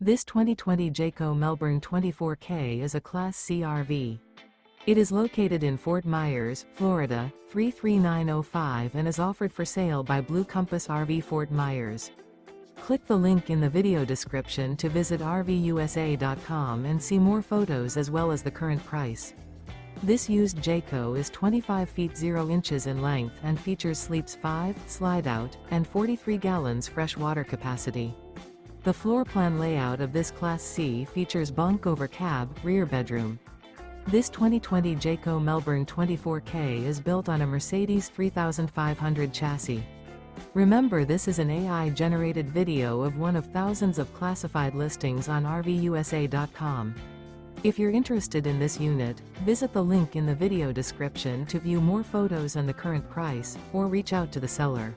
This 2020 Jayco Melbourne 24K is a Class C RV. It is located in Fort Myers, Florida, 33905 and is offered for sale by Blue Compass RV Fort Myers. Click the link in the video description to visit RVUSA.com and see more photos as well as the current price. This used Jayco is 25 feet 0 inches in length and features sleeps 5, slide-out, and 43 gallons fresh water capacity. The floor plan layout of this Class C features bunk over cab, rear bedroom. This 2020 Jayco Melbourne 24K is built on a Mercedes 3500 chassis. Remember, this is an AI-generated video of one of thousands of classified listings on RVUSA.com. If you're interested in this unit, visit the link in the video description to view more photos and the current price, or reach out to the seller.